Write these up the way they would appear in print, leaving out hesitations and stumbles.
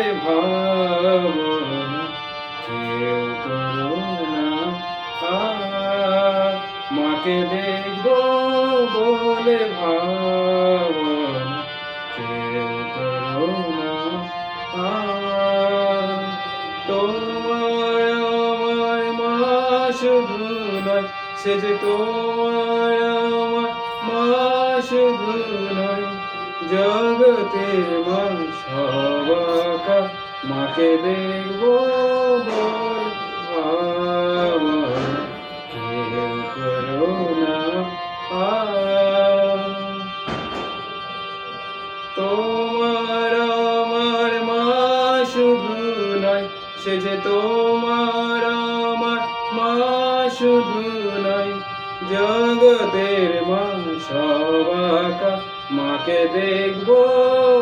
বলে ভাবনা কেউ করো না। মাকে দেখবো বলে ভাবনা কেউ করো না। তোমার আমার মা শুধু নয়, সে যে তোমার আমার মা শুধু নয়, জগতের মা সবাকা। মাকে দেখবো বল ভাবনা কেউ করো না। তোমার আমার মা শুধু নয়, সে যে তোমার আমার মা শুধু নয়, জগতের মা সবাকা। মাকে দেখবো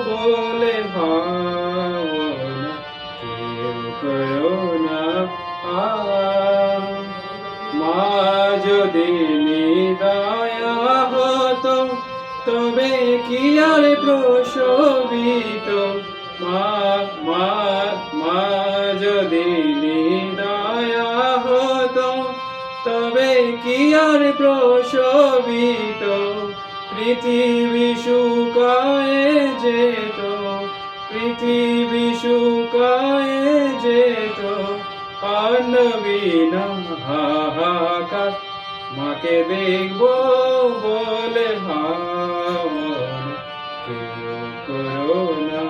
বলে ভাবনা কেউ করো না। মা যদি নিদয়া হতো তবে কি আর প্রসবিত। মা মা মা যদি নিদয়া হতো তবে কি আর প্রসবিত। পৃথিবী শুকায়ে যেত, পৃথিবী শুকায়ে যেত, অন্ন বিনা হাহাকার। মাকে দেখবো বলে ভাবনা কেউ করো না।